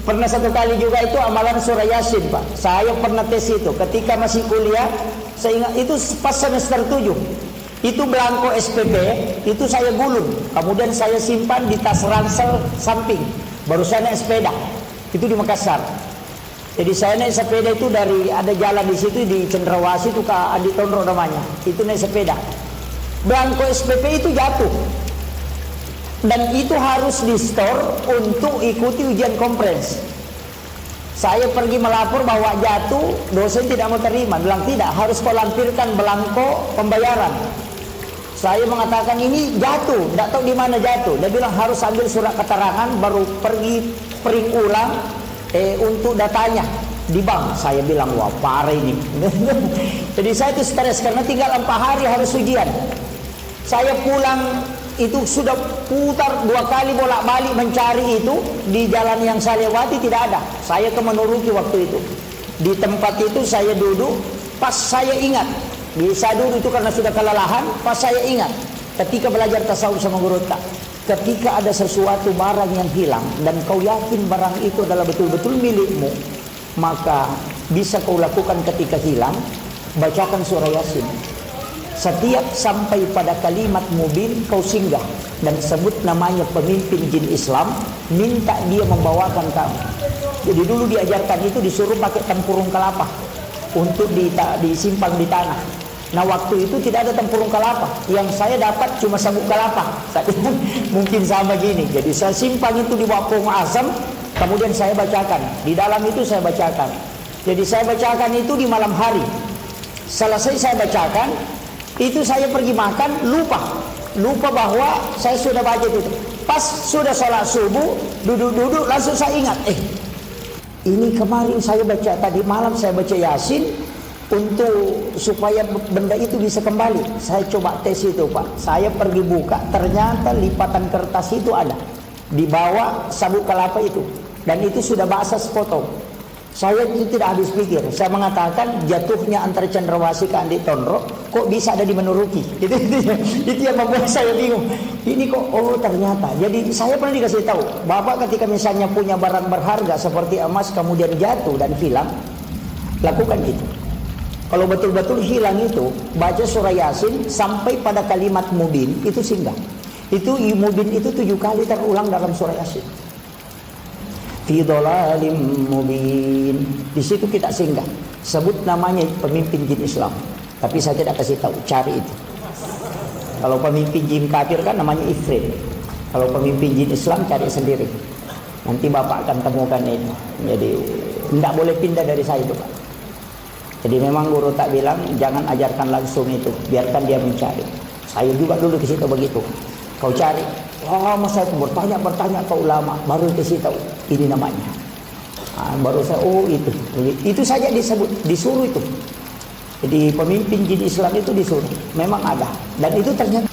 Pernah satu kali juga itu amalan surah Yasin, Pak. Saya pernah tes itu ketika masih kuliah. Saya ingat itu pas semester 7. Itu belangko SPP, itu saya gulung. Kemudian saya simpan di tas ransel samping. Baru saya naik sepeda. Itu di Makassar. Jadi saya naik sepeda itu dari ada jalan di situ di Cendrawasih itu ke Andi Tondro namanya. Itu naik sepeda. Belangko SPP itu jatuh. Dan itu harus di store untuk ikuti ujian komprehensif. Saya pergi melapor bahwa jatuh, dosen tidak mau terima. Bilang tidak, harus kau lampirkan belangko pembayaran. Saya mengatakan ini jatuh, tidak tahu di mana jatuh. Dia bilang harus ambil surat keterangan, baru pergi print ulang untuk datanya di bank. Saya bilang wah parah ini. Jadi saya itu stres karena tinggal 4 hari harus ujian. Saya pulang itu sudah putar 2 kali bolak-balik mencari itu di jalan yang saya lewati tidak ada. Saya ke Menuruki waktu itu. Di tempat itu saya duduk, pas saya ingat. Bisa duduk itu karena sudah kelelahan, pas saya ingat ketika belajar tasawuf sama guru tak. Ketika ada sesuatu barang yang hilang dan kau yakin barang itu adalah betul-betul milikmu, maka bisa kau lakukan ketika hilang, bacakan surah Yasin. Setiap sampai pada kalimat mubin kau singgah dan sebut namanya pemimpin jin Islam, minta dia membawakan kamu. Jadi dulu diajarkan itu disuruh pakai tempurung kelapa untuk disimpan di tanah. Nah waktu itu tidak ada tempurung kelapa, yang saya dapat cuma sabuk kelapa. Mungkin sama gini. Jadi saya simpan itu di bawah pohon asam, kemudian saya bacakan. Di dalam itu saya bacakan. Jadi saya bacakan itu di malam hari. Selesai saya bacakan, itu saya pergi makan, lupa bahwa saya sudah baca itu. Pas sudah sholat subuh, duduk-duduk langsung saya ingat, ini kemarin saya baca, tadi malam saya baca Yasin untuk supaya benda itu bisa kembali. Saya coba tes itu, Pak. Saya pergi buka, ternyata lipatan kertas itu ada di bawah sabuk kelapa itu, dan itu sudah basah sepotong. Saya itu tidak habis pikir. Saya mengatakan jatuhnya antara Cendrawasih ke Andi Tondro kok bisa ada di Menuruki. Itu yang membuat saya bingung. Ini kok ternyata. Jadi saya pernah dikasih tahu, Bapak ketika misalnya punya barang berharga seperti emas kemudian jatuh dan hilang, lakukan itu. Kalau betul-betul hilang itu, baca surah Yasin sampai pada kalimat mubin, itu singgah. Itu mubin itu 7 kali terulang dalam surah Yasin. Fi dhalalim mubin. Di situ kita singgah. Sebut namanya pemimpin jin Islam. Tapi saya tidak kasih tahu, cari itu. Kalau pemimpin jin kafir kan namanya Ifrit. Kalau pemimpin jin Islam cari sendiri. Nanti Bapak akan temukan itu. Jadi tidak boleh pindah dari saya itu, Pak. Jadi memang guru tak bilang jangan ajarkan langsung itu, biarkan dia mencari. Saya juga dulu ke situ begitu. Kau cari, masa itu bertanya ke ulama, baru kasih tahu ini namanya. Baru saya itu saja disebut, disuruh itu. Jadi pemimpin jin Islam itu disuruh, memang ada, dan itu ternyata